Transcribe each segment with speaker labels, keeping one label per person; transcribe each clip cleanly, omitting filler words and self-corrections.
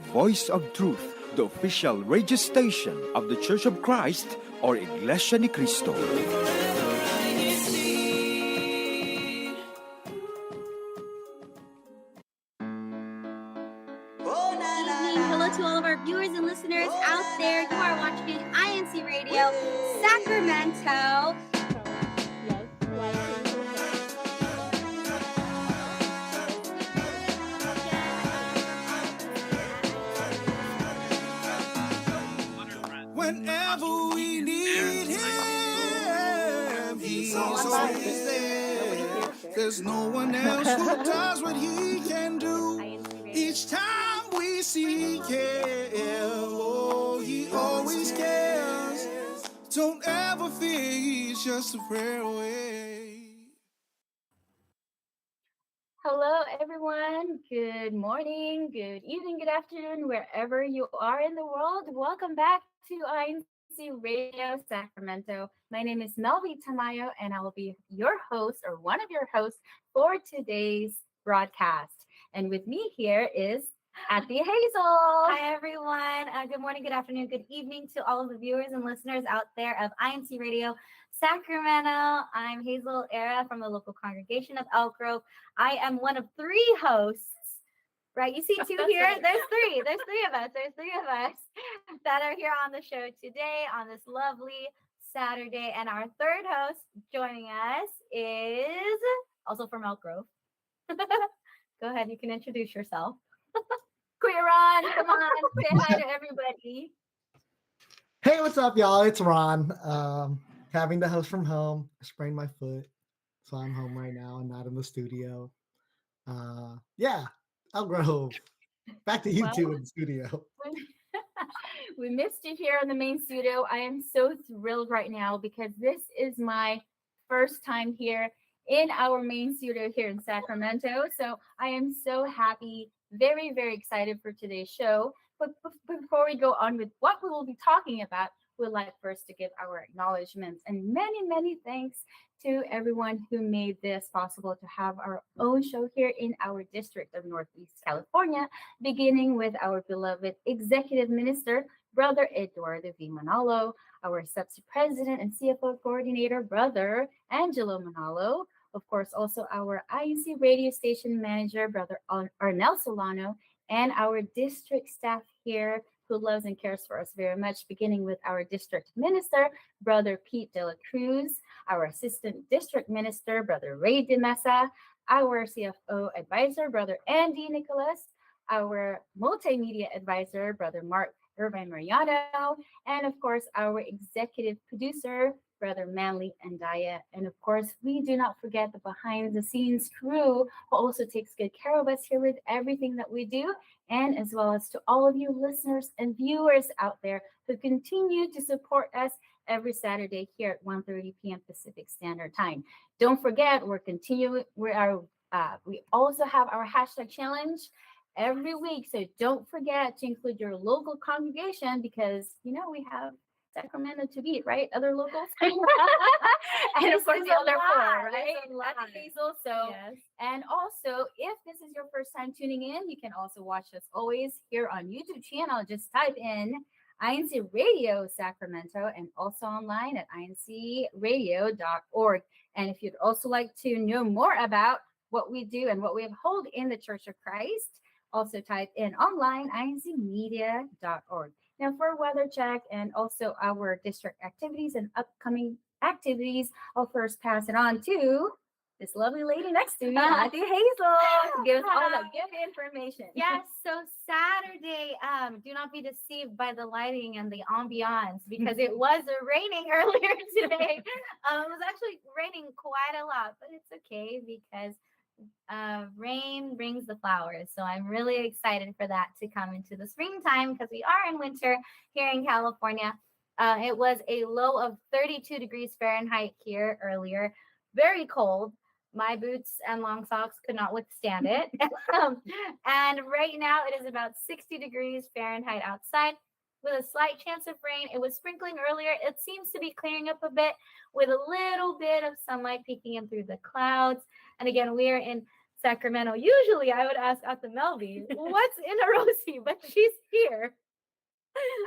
Speaker 1: voice of truth, the official radio station of the Church of Christ or Iglesianicristo.
Speaker 2: Hello to all of our viewers and listeners out there. You are watching INCRadio, Sacramento.
Speaker 3: Whenever we need him, he's always there. There's no one else who does what he can do. Each time we seek him, oh, he always cares. Don't ever fear, he's just a prayer away.
Speaker 4: Hello, everyone. Good morning, good evening, good afternoon, wherever you are in the world. Welcome back to INCRadio Sacramento. My name is Melvi Tamayo, and I will be your host or one of your hosts for today's broadcast. And with me here is Ate Hazel.
Speaker 2: Hi, everyone. Good morning, good afternoon, good evening to all of the viewers and listeners out there of INCRadio Sacramento. I'm Hazel Era from the local congregation of Elk Grove. I am one of three hosts. Right, you see two here. There's three. There's three of us. There's three of us that are here on the show today on this lovely Saturday. And our third host joining us is also from Elk Grove. Go ahead, you can introduce yourself. Queer Ron, come on, say hi to everybody.
Speaker 5: Hey, what's up, y'all? It's Ron. Having the host from home. I sprained my foot, so I'm home right now and not in the studio. Yeah. Elk Grove. Back to you two in the studio.
Speaker 4: We missed you here in the main studio. I am so thrilled right now because this is my first time here in our main studio here in Sacramento. So I am so happy, very, very excited for today's show. But before we go on with what we will be talking about, we'd like first to give our acknowledgments and many, many thanks to everyone who made this possible to have our own show here in our district of Northeast California, beginning with our beloved Executive Minister, Brother Eduardo V. Manalo, our Substitute President and CFO Coordinator, Brother Angelo Manalo, of course, also our INC radio station manager, Brother Arnel Solano, and our district staff here who loves and cares for us very much, beginning with our district minister, Brother Pete De La Cruz, our assistant district minister, Brother Ray De Mesa, our CFO advisor, Brother Andy Nicholas, our multimedia advisor, Brother Mark Irvine Mariano, and of course, our executive producer, Brother Manly Andaya. And of course, we do not forget the behind the scenes crew who also takes good care of us here with everything that we do. And as well as to all of you listeners and viewers out there who continue to support us every Saturday here at 1:30 p.m. Pacific Standard Time. Don't forget, we're continuing. We also have our hashtag challenge every week. So don't forget to include your local congregation because, you know, we have Sacramento to beat, right? Other locals. And of course, the other four, right? That's Hazel. So, yes. And also, if this is your first time tuning in, you can also watch us always here on YouTube channel. Just type in INCRadio Sacramento and also online at INCRadio.org. And if you'd also like to know more about what we do and what we uphold in the Church of Christ, also type in online INCmedia.org. Now for weather check and also our district activities and upcoming activities, I'll first pass it on to this lovely lady next to me, Auntie Hazel, to give us all the good information.
Speaker 2: Yes, so Saturday, do not be deceived by the lighting and the ambiance because it was raining earlier today. It was actually raining quite a lot, but it's okay because rain brings the flowers. So I'm really excited for that to come into the springtime because we are in winter here in California. It was a low of 32 degrees Fahrenheit here earlier. Very cold. My boots and long socks could not withstand it. And right now it is about 60 degrees Fahrenheit outside with a slight chance of rain. It was sprinkling earlier. It seems to be clearing up a bit with a little bit of sunlight peeking in through the clouds. And again, we are in Sacramento. Usually I would ask Ate Melvi, what's in a Rosie? But she's here.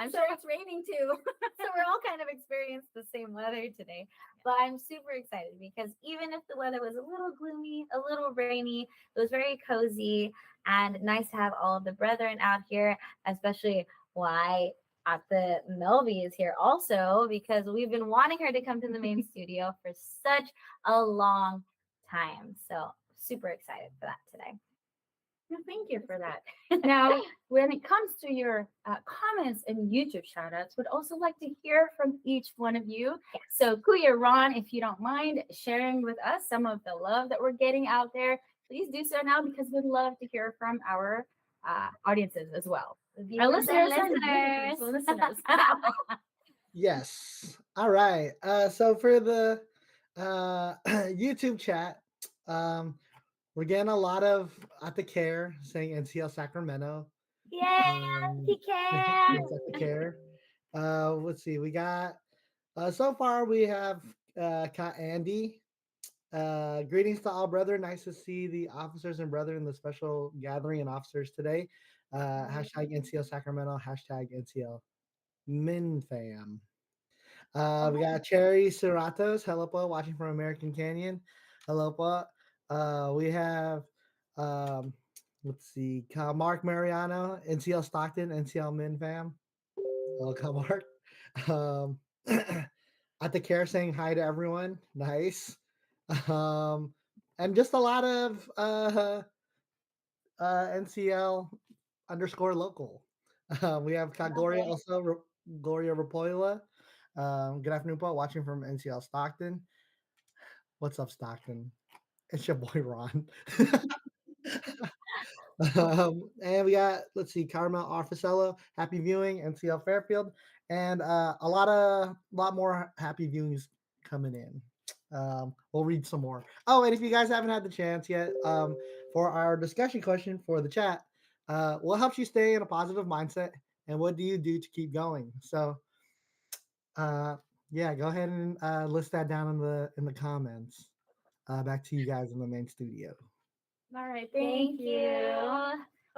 Speaker 4: I'm
Speaker 2: So-
Speaker 4: sure it's raining too.
Speaker 2: So we're all kind of experiencing the same weather today. But I'm super excited because even if the weather was a little gloomy, a little rainy, it was very cozy and nice to have all of the brethren out here, especially why Ate Melvi is here also, because we've been wanting her to come to the main studio for such a long time. So super excited for that today.
Speaker 4: Well, thank you for that. Now, when it comes to your comments and YouTube shoutouts, would also like to hear from each one of you.
Speaker 2: Yes.
Speaker 4: So, Kuya Ron, if you don't mind sharing with us some of the love that we're getting out there, please do so now because we'd love to hear from our audiences as well. Our listeners.
Speaker 5: Yes. All right. So for the YouTube chat, we're getting a lot of at the care saying NCL Sacramento.
Speaker 2: Yeah, he can.
Speaker 5: Yes, at the care. Let's see. We got so far we have Kat Andy. Greetings to all, brother. Nice to see the officers and brother in the special gathering and officers today. Hashtag NCL Sacramento. Hashtag NCL MinFam. We got Cherry Serratos. Hello, Pa, watching from American Canyon. Hello, Pa. We have, let's see, Mark Mariano, NCL Stockton, NCL MinFam. Hello, Mark. At the care saying hi to everyone. Nice. And just a lot of NCL _ local. We have Gloria also, Gloria Rapola. Good afternoon, Paul. Watching from NCL Stockton. What's up, Stockton? It's your boy Ron. And we got, let's see, Carmel Arficello. Happy viewing, NCL Fairfield, and a lot more happy viewings coming in. We'll read some more. Oh, and if you guys haven't had the chance yet, for our discussion question for the chat, what helps you stay in a positive mindset, and what do you do to keep going? So, yeah, go ahead and list that down in the comments. Back to you guys in the main studio.
Speaker 4: All right, thank you.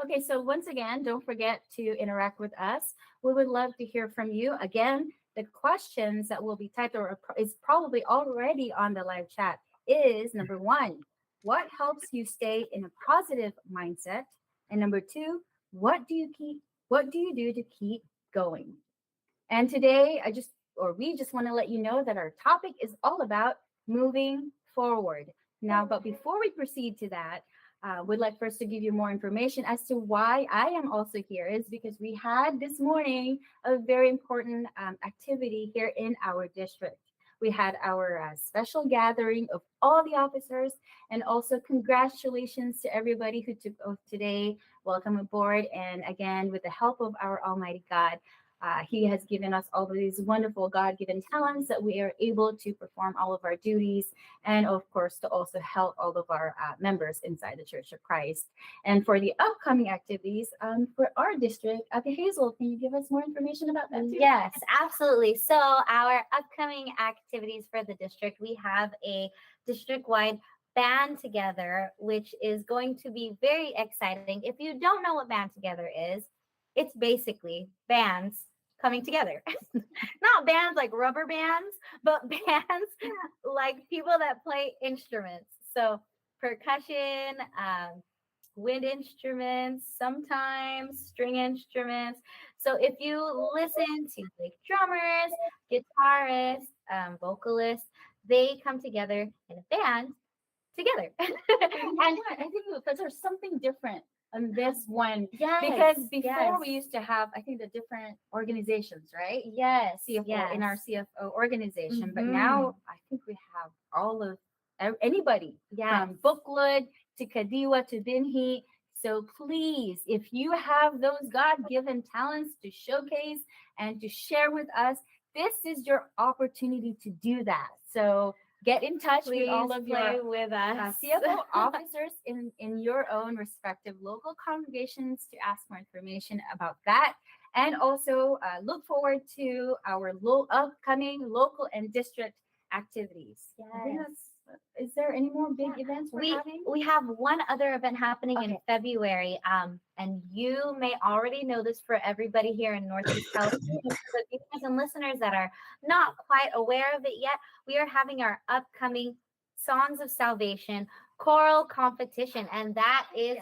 Speaker 4: Okay, so once again, don't forget to interact with us. We would love to hear from you. Again, the questions that will be typed or is probably already on the live chat is number 1, what helps you stay in a positive mindset? And number 2, what do you do to keep going? And today we just want to let you know that our topic is all about moving forward. Now, but before we proceed to that, we'd like first to give you more information as to why I am also here is because we had this morning a very important activity here in our district. We had our special gathering of all the officers, and also congratulations to everybody who took oath today. Welcome aboard. And again, with the help of our Almighty God, He has given us all of these wonderful God-given talents that we are able to perform all of our duties, and of course, to also help all of our members inside the Church of Christ. And for the upcoming activities for our district, Hazel, can you give us more information about that too?
Speaker 2: Yes, absolutely. So our upcoming activities for the district, we have a district-wide band together, which is going to be very exciting. If you don't know what band together is, it's basically bands coming together. Not bands like rubber bands, but bands like people that play instruments. So percussion, wind instruments, sometimes string instruments. So if you listen to like drummers, guitarists, vocalists, they come together in a band together.
Speaker 4: And I think that there's something different on this one.
Speaker 2: Yes,
Speaker 4: Because before
Speaker 2: yes.
Speaker 4: we used to have, I think, the different organizations, right?
Speaker 2: Yes,
Speaker 4: CFO
Speaker 2: yes.
Speaker 4: in our CFO organization. But
Speaker 2: Mhm.
Speaker 4: now I think we have all of anybody from Buklood to Kadiwa to Binhi. So please, if you have those God-given talents to showcase and to share with us, this is your opportunity to do that. So get in touch with all of your
Speaker 2: with us.
Speaker 4: CFO officers in your own respective local congregations to ask more information about that. And also look forward to our upcoming local and district activities. I think
Speaker 2: Yes.
Speaker 4: that's Is there any more big events we're having?
Speaker 2: We have one other event happening in
Speaker 4: Okay.
Speaker 2: February, and you may already know this for everybody here in Northeast California. But you guys and listeners that are not quite aware of it yet, we are having our upcoming Songs of Salvation choral competition, and that is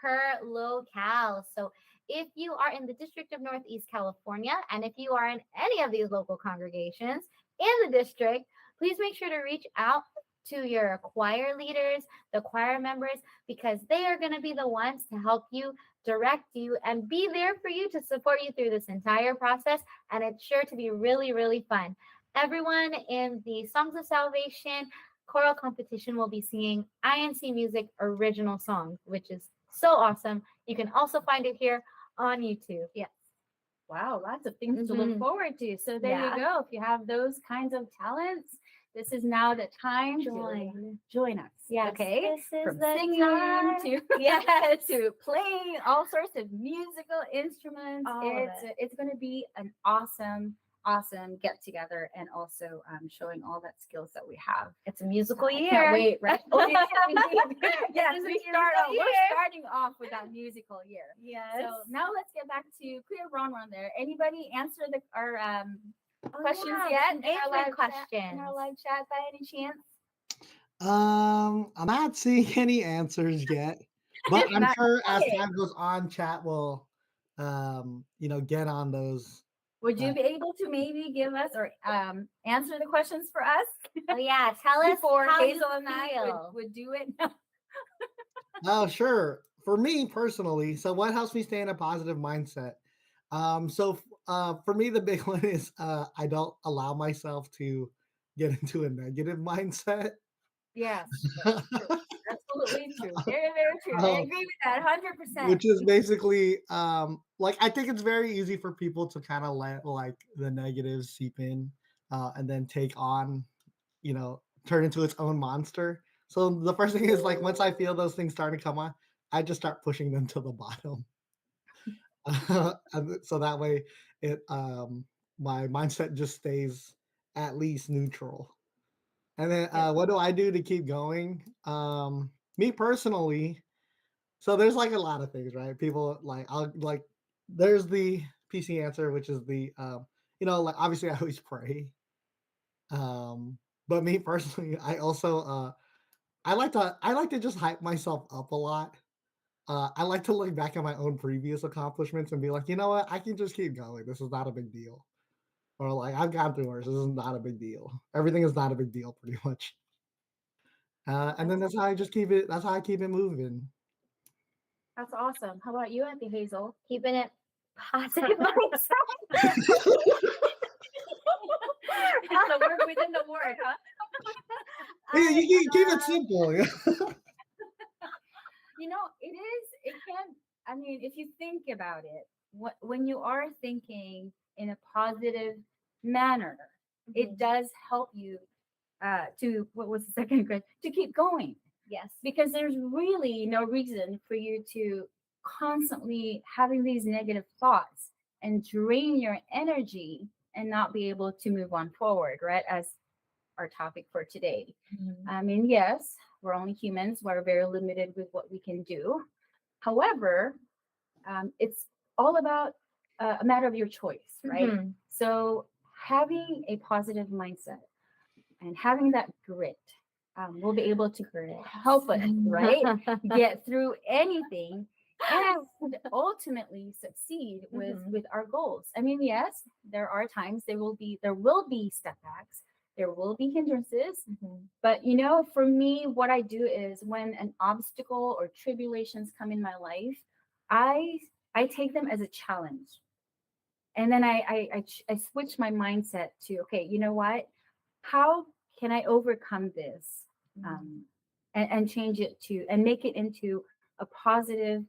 Speaker 2: per locale. So if you are in the District of Northeast California, and if you are in any of these local congregations in the district, please make sure to reach out to your choir leaders, the choir members, because they are going to be the ones to help you, direct you, and be there for you to support you through this entire process. And it's sure to be really, really fun. Everyone in the Songs of Salvation choral competition will be singing INC Music original songs, which is so awesome. You can also find it here on YouTube. Yes.
Speaker 4: Wow, lots of things to look forward to. So there you go. If you have those kinds of talents, this is now the time to join us.
Speaker 2: Yes.
Speaker 4: Okay.
Speaker 2: This is
Speaker 4: From
Speaker 2: the
Speaker 4: singing
Speaker 2: time.
Speaker 4: to playing all sorts of musical instruments. It's going to be an awesome get together, and also showing all that skills that we have.
Speaker 2: It's a musical year.
Speaker 4: Can't wait, right? Yes,
Speaker 2: It's a
Speaker 4: we're starting off with that musical year.
Speaker 2: Yes.
Speaker 4: So now let's get back to clear Ron there. Anybody answer our questions yet?
Speaker 2: Engagement questions.
Speaker 4: In our live chat by any chance?
Speaker 5: I'm not seeing any answers yet, but I'm sure as time goes on, chat will, get on those.
Speaker 4: Would you be able to maybe give us or answer the questions for us?
Speaker 2: Oh yeah, tell us
Speaker 4: before
Speaker 2: how
Speaker 4: Hazel
Speaker 2: you
Speaker 4: and I
Speaker 2: feel.
Speaker 4: would do it.
Speaker 5: Oh, sure. For me personally, so what helps me stay in a positive mindset? For me, the big one is I don't allow myself to get into a negative mindset.
Speaker 4: Yes, that's true. Absolutely true. Very, very true. I agree with that 100%.
Speaker 5: Which is basically I think it's very easy for people to kind of let like the negatives seep in and then take on, turn into its own monster. So the first thing is like once I feel those things starting to come on, I just start pushing them to the bottom. So that way it my mindset just stays at least neutral. And then what do I do to keep going? Me personally, so there's like a lot of things, right? People there's the PC answer, which is the obviously I always pray. But me personally, I also I like to just hype myself up a lot. I like to look back at my own previous accomplishments and be like, you know what, I can just keep going. This is not a big deal. Or like I've gone through worse. This is not a big deal. Everything is not a big deal, pretty much. And then that's how I keep it moving.
Speaker 4: That's awesome. How about you, Auntie Hazel?
Speaker 2: Keeping it positive mindset.
Speaker 4: It's the word within the word, huh?
Speaker 5: Yeah, you keep it simple.
Speaker 4: If you think about it, when you are thinking in a positive manner, it does help you what was the second question? To keep going.
Speaker 2: Yes.
Speaker 4: Because there's really no reason for you to constantly having these negative thoughts and drain your energy and not be able to move on forward, right? As our topic for today. Yes, we're only humans. We're very limited with what we can do. However, it's all about a matter of your choice, right? So having a positive mindset and having that grit will be able to help us, right? Get through anything and ultimately succeed with our goals. Yes, there are times there will be setbacks, there will be hindrances, but for me, what I do is when an obstacle or tribulations come in my life, I take them as a challenge. And then I switch my mindset to, okay, you know what? How can I overcome this and change it and make it into a positive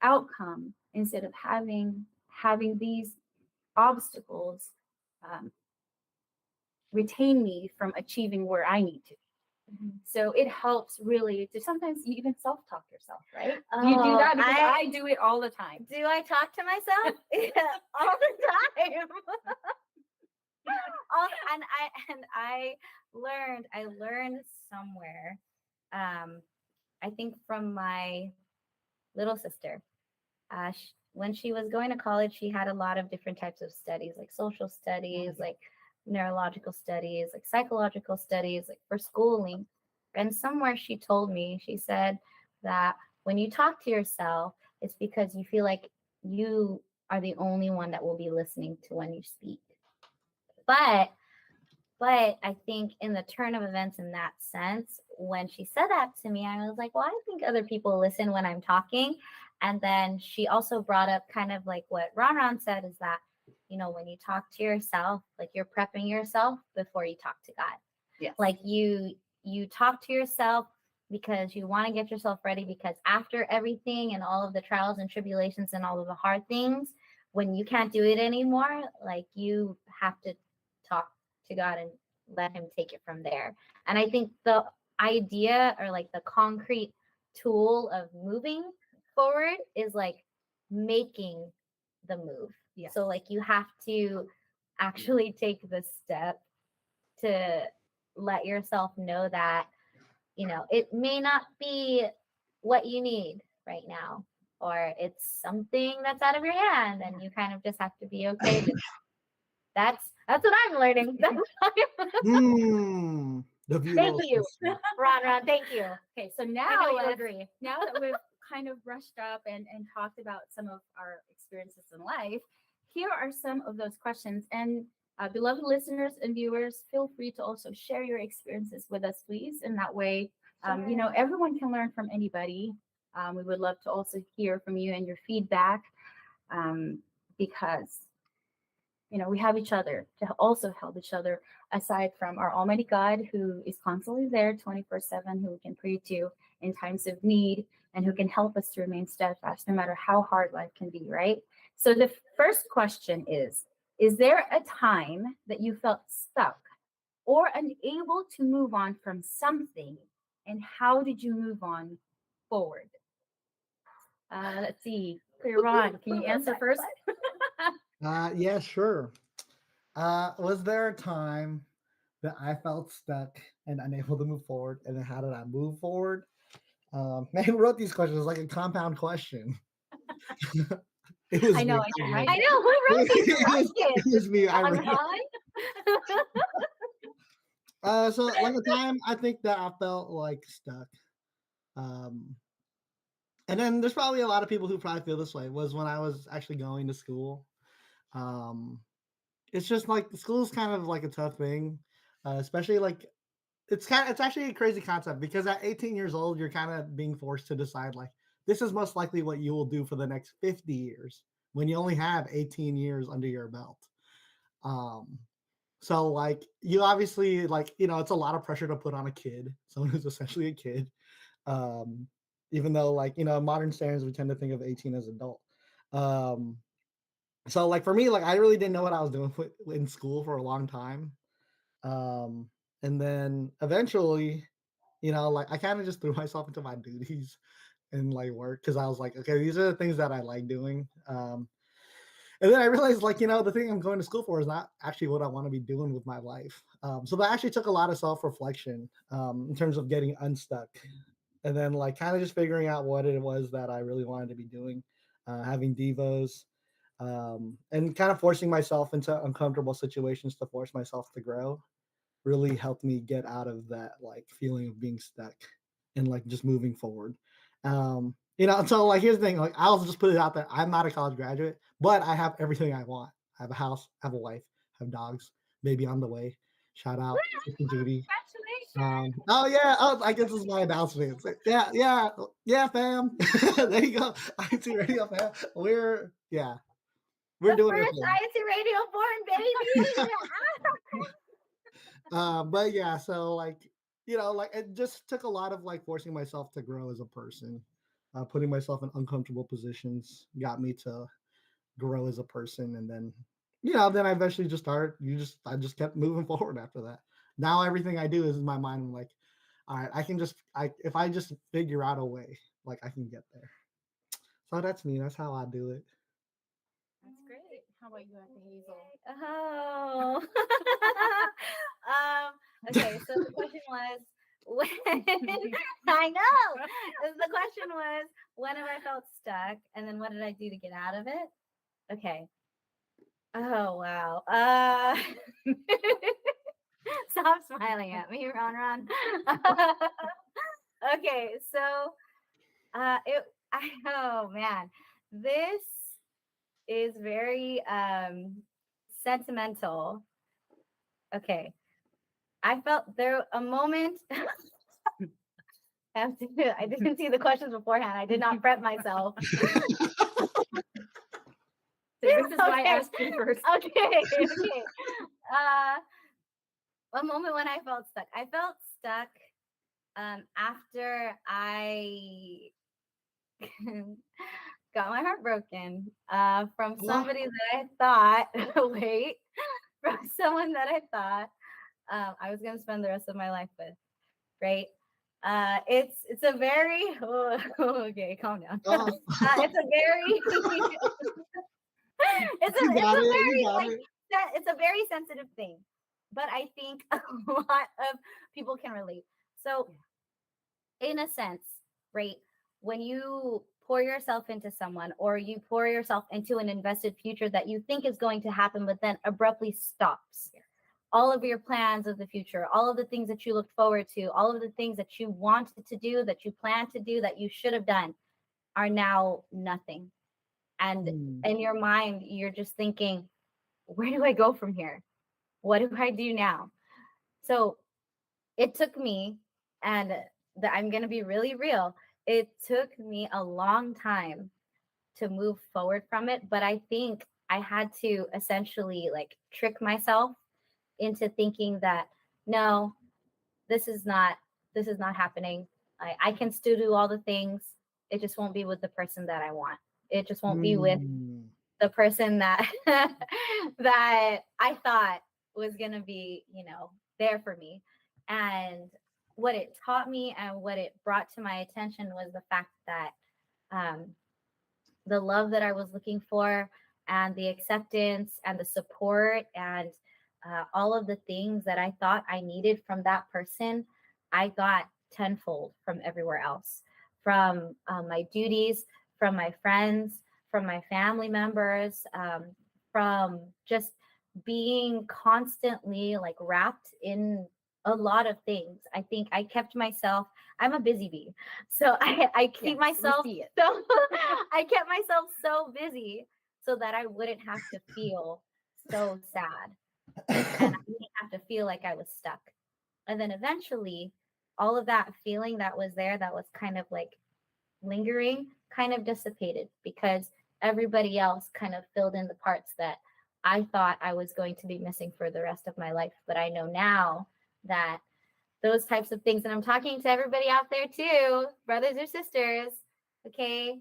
Speaker 4: outcome instead of having these obstacles retain me from achieving where I need to. So it helps really to sometimes you even self-talk yourself, right? You do that because I do it all the time.
Speaker 2: Do I talk to myself? All the time. I learned somewhere. I think from my little sister. When she was going to college, she had a lot of different types of studies, like social studies, like neurological studies, like psychological studies, like for schooling. And somewhere she told me, she said that when you talk to yourself, it's because you feel like you are the only one that will be listening to when you speak. But I think in the turn of events in that sense, when she said that to me, I was like, well, I think other people listen when I'm talking. And then she also brought up kind of like what Ron said is that, when you talk to yourself, like you're prepping yourself before you talk to God.
Speaker 6: Yes.
Speaker 2: Like you talk to yourself because you want to get yourself ready, because after everything and all of the trials and tribulations and all of the hard things, when you can't do it anymore, like you have to talk to God and let him take it from there. And I think the idea, or like the concrete tool of moving forward, is like making the move.
Speaker 6: Yes.
Speaker 2: So like you have to actually take the step to let yourself know that, it may not be what you need right now, or it's something that's out of your hand, and you kind of just have to be okay. That's what I'm learning.
Speaker 5: The view
Speaker 2: Thank
Speaker 5: of
Speaker 2: you,
Speaker 5: sister.
Speaker 2: Ron. Thank you.
Speaker 4: Okay, so
Speaker 2: I
Speaker 4: now
Speaker 2: know you
Speaker 4: let's
Speaker 2: agree.
Speaker 4: now that we've kind of brushed up and talked about some of our experiences in life, here are some of those questions. And beloved listeners and viewers, feel free to also share your experiences with us, please. And that way, everyone can learn from anybody. We would love to also hear from you and your feedback, because we have each other to also help each other, aside from our Almighty God, who is constantly there 24/7, who we can pray to in times of need, and who can help us to remain steadfast no matter how hard life can be, right? So the first question is there a time that you felt stuck or unable to move on from something, and how did you move on forward? Let's see. Ron, can you answer first?
Speaker 5: Yeah, sure. Was there a time that I felt stuck and unable to move forward? And then how did I move forward? Man, who wrote these questions? Like a compound question. It was
Speaker 4: I know,
Speaker 5: me.
Speaker 4: I should write
Speaker 2: I
Speaker 4: it.
Speaker 2: know, who wrote these
Speaker 5: It was me. I
Speaker 2: Ron,
Speaker 5: wrote. So like a time I think that I felt like stuck. Um, and then there's probably a lot of people who probably feel this way, was when I was actually going to school. Um, it's just like school is kind of like a tough thing, especially like it's actually a crazy concept, because at 18 years old you're kind of being forced to decide like this is most likely what you will do for the next 50 years when you only have 18 years under your belt. So like you obviously like it's a lot of pressure to put on a kid, someone who's essentially a kid. Um, Even though like modern standards we tend to think of 18 as adult. So like for me, like I really didn't know what I was doing in school for a long time. And then eventually, like I kind of just threw myself into my duties and like work, because I was like, okay, these are the things that I like doing. And then I realized like, the thing I'm going to school for is not actually what I want to be doing with my life. So that actually took a lot of self-reflection in terms of getting unstuck. And then like kind of just figuring out what it was that I really wanted to be doing, having devos, and kind of forcing myself into uncomfortable situations to force myself to grow really helped me get out of that like feeling of being stuck and like just moving forward. So like here's the thing, like I'll just put it out there. I'm not a college graduate, but I have everything I want. I have a house, I have a wife, have dogs, baby on the way. Shout out to Judy.
Speaker 4: Congratulations.
Speaker 5: Oh yeah. Oh, I guess this is my announcement. Yeah, fam. There you go. INCRadio, fam. We're
Speaker 2: The
Speaker 5: doing our
Speaker 2: first
Speaker 5: thing.
Speaker 2: INCRadio born baby.
Speaker 5: But yeah, so like like it just took a lot of like forcing myself to grow as a person. Putting myself in uncomfortable positions got me to grow as a person, and then then I eventually just started. I just kept moving forward after that. Now everything I do is in my mind. I'm like, all right, if I just figure out a way, like I can get there. So that's me. That's how I do it.
Speaker 4: That's great. How about you, Auntie Hazel?
Speaker 2: Oh. Okay, so the question was, when I know the question was, when have I felt stuck? And then what did I do to get out of it? Okay. Oh, wow. Stop smiling at me, Ron. Okay, so oh man, this is very sentimental. Okay, I felt there a moment. I didn't see the questions beforehand. I did not prep myself.
Speaker 4: This is why I
Speaker 2: Okay.
Speaker 4: asked you first.
Speaker 2: Okay. A moment when I felt stuck. I felt stuck after I got my heart broken from somebody that I thought, wait, from someone that I thought I was going to spend the rest of my life with, right? It's a very, okay, calm down. It's a very, it's a very sensitive thing, but I think a lot of people can relate. So in a sense, right, when you pour yourself into someone or you pour yourself into an invested future that you think is going to happen, but then abruptly stops, all of your plans of the future, all of the things that you looked forward to, all of the things that you wanted to do, that you planned to do, that you should have done, are now nothing. And in your mind, you're just thinking, where do I go from here? What do I do now? So it took me, and I'm going to be really real, it took me a long time to move forward from it. But I think I had to essentially like trick myself into thinking that, no, this is not happening. I can still do all the things. It just won't be with the person that I want. It just won't be with the person that that I thought was going to be, there for me. And what it taught me and what it brought to my attention was the fact that the love that I was looking for and the acceptance and the support and all of the things that I thought I needed from that person, I got tenfold from everywhere else, from my duties, from my friends, from my family members, from just being constantly like wrapped in a lot of things. I think I kept myself, I'm a busy bee. So I keep myself, so I kept myself so busy so that I wouldn't have to feel so sad. And I didn't have to feel like I was stuck. And then eventually, all of that feeling that was there, that was kind of like lingering, kind of dissipated because everybody else kind of filled in the parts that I thought I was going to be missing for the rest of my life. But I know now that those types of things, and I'm talking to everybody out there too, brothers or sisters, okay,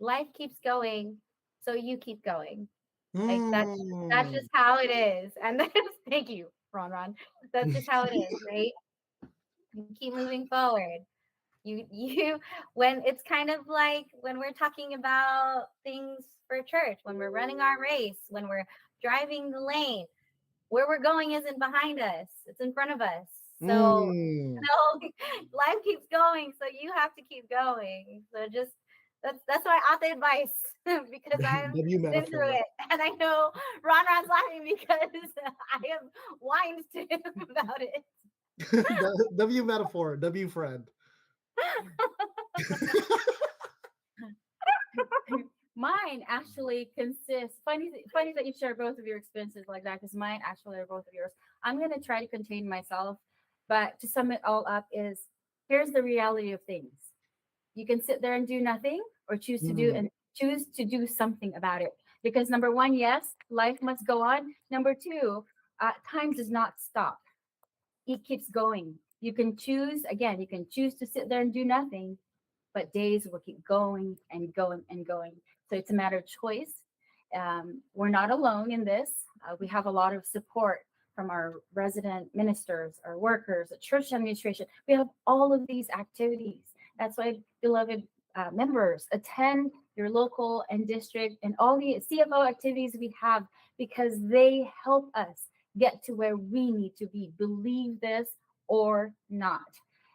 Speaker 2: life keeps going, so you keep going. Like that's just how it is. And that's, thank you, Ron. That's just how it is, right? You keep moving forward. You when it's kind of like when we're talking about things for church, when we're running our race, when we're driving the lane, where we're going isn't behind us, it's in front of us. So life keeps going, so you have to keep going. So just that's why I offer advice because I've been through it, and I know Ron's laughing because I have whined to him about it.
Speaker 5: W metaphor, W friend.
Speaker 4: Mine actually consists. Funny that you share both of your experiences like that, because mine actually are both of yours. I'm gonna try to contain myself, but to sum it all up is here's the reality of things. You can sit there and do nothing, or choose to do something about it. Because number one, yes, life must go on. Number two, time does not stop. It keeps going. You can choose to sit there and do nothing, but days will keep going and going and going. So it's a matter of choice. We're not alone in this. We have a lot of support from our resident ministers, our workers, the church administration. We have all of these activities. That's why, beloved members, attend your local and district and all the CFO activities we have, because they help us get to where we need to be. Believe this or not.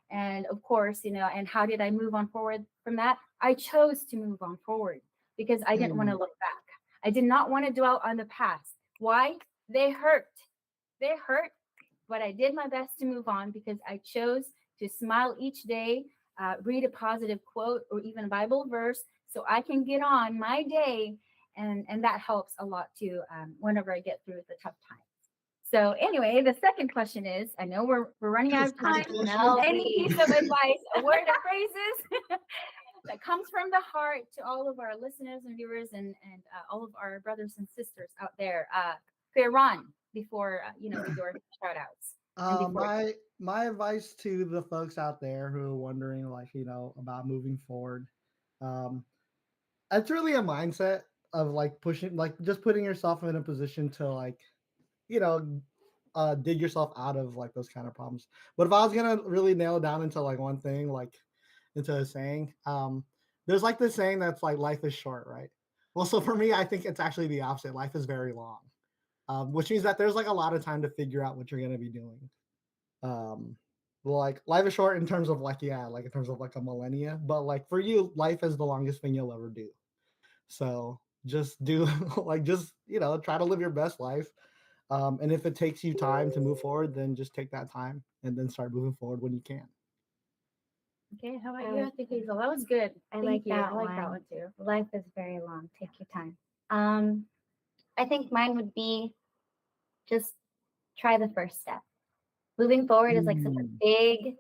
Speaker 4: And of course, and how did I move on forward from that? I chose to move on forward because I didn't want to look back. I did not want to dwell on the past. Why? They hurt. But I did my best to move on because I chose to smile each day, read a positive quote or even a Bible verse so I can get on my day. And that helps a lot too whenever I get through the tough times. So anyway, the second question is, I know we're running out of time. Any piece of advice, a word or phrases that comes from the heart to all of our listeners and viewers and all of our brothers and sisters out there. Ron, before we do our shout outs.
Speaker 5: My advice to the folks out there who are wondering, about moving forward, it's really a mindset of pushing, just putting yourself in a position to dig yourself out of those kind of problems. But if I was gonna really nail down into one thing, into a saying, there's this saying that's life is short, right? Well, so for me, I think it's actually the opposite. Life is very long, which means that there's a lot of time to figure out what you're gonna be doing. Life is short in terms of in terms of a millennia, but for you, life is the longest thing you'll ever do. So just do try to live your best life. And if it takes you time to move forward, then just take that time and then start moving forward when you can.
Speaker 4: Okay, how about you, Hazel? That was good.
Speaker 2: I like that
Speaker 4: one too.
Speaker 2: Life is very long. Take your time. I think mine would be just try the first step. Moving forward is such a big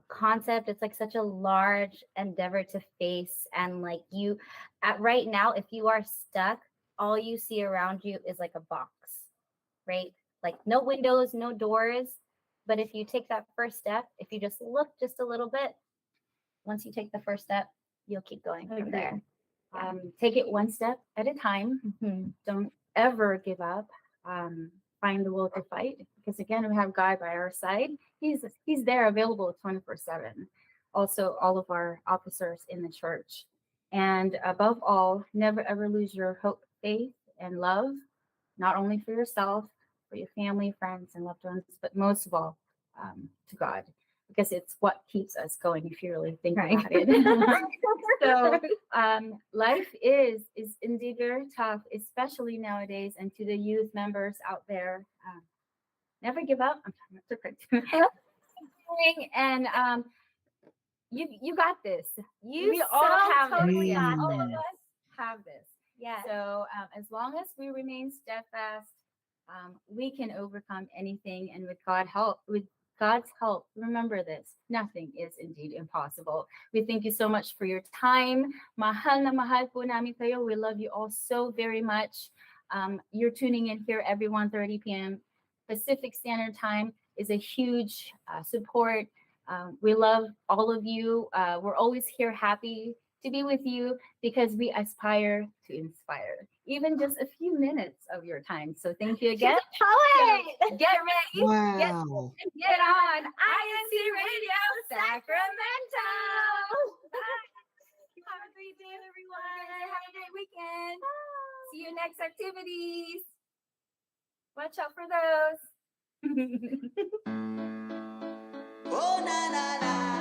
Speaker 2: concept. It's such a large endeavor to face. And right now, if you are stuck, all you see around you is a box, right? No windows, no doors. But if you take that first step, if you just look just a little bit, once you take the first step, you'll keep going from there.
Speaker 4: Take it one step at a time. Don't ever give up. Find the will to fight, because again, we have God by our side. He's there, available 24/7. Also, all of our officers in the church, and above all, never ever lose your hope, faith, and love, not only for yourself, for your family, friends, and loved ones, but most of all, to God, because it's what keeps us going. If you really think about it. So life is indeed very tough, especially nowadays. And to the youth members out there, never give up. I'm trying not to cry. And you got this. We all have
Speaker 2: totally
Speaker 4: this.
Speaker 2: got
Speaker 4: All
Speaker 2: this.
Speaker 4: of us have this.
Speaker 2: Yeah.
Speaker 4: So as long as we remain steadfast, we can overcome anything. And with God's help, remember this, nothing is indeed impossible. We thank you so much for your time. Mahal na mahal po namin kayo. We love you all so very much. You're tuning in here every 1:30 p.m. Pacific Standard Time is a huge support. We love all of you. We're always here happy to be with you because we aspire to inspire, even just a few minutes of your time. So thank you again. Get ready.
Speaker 5: Wow.
Speaker 4: Get on INCRadio Sacramento. Bye. Have a great day, everyone. Have a great weekend. See you next activities. Watch out for those.
Speaker 3: Oh, na na na.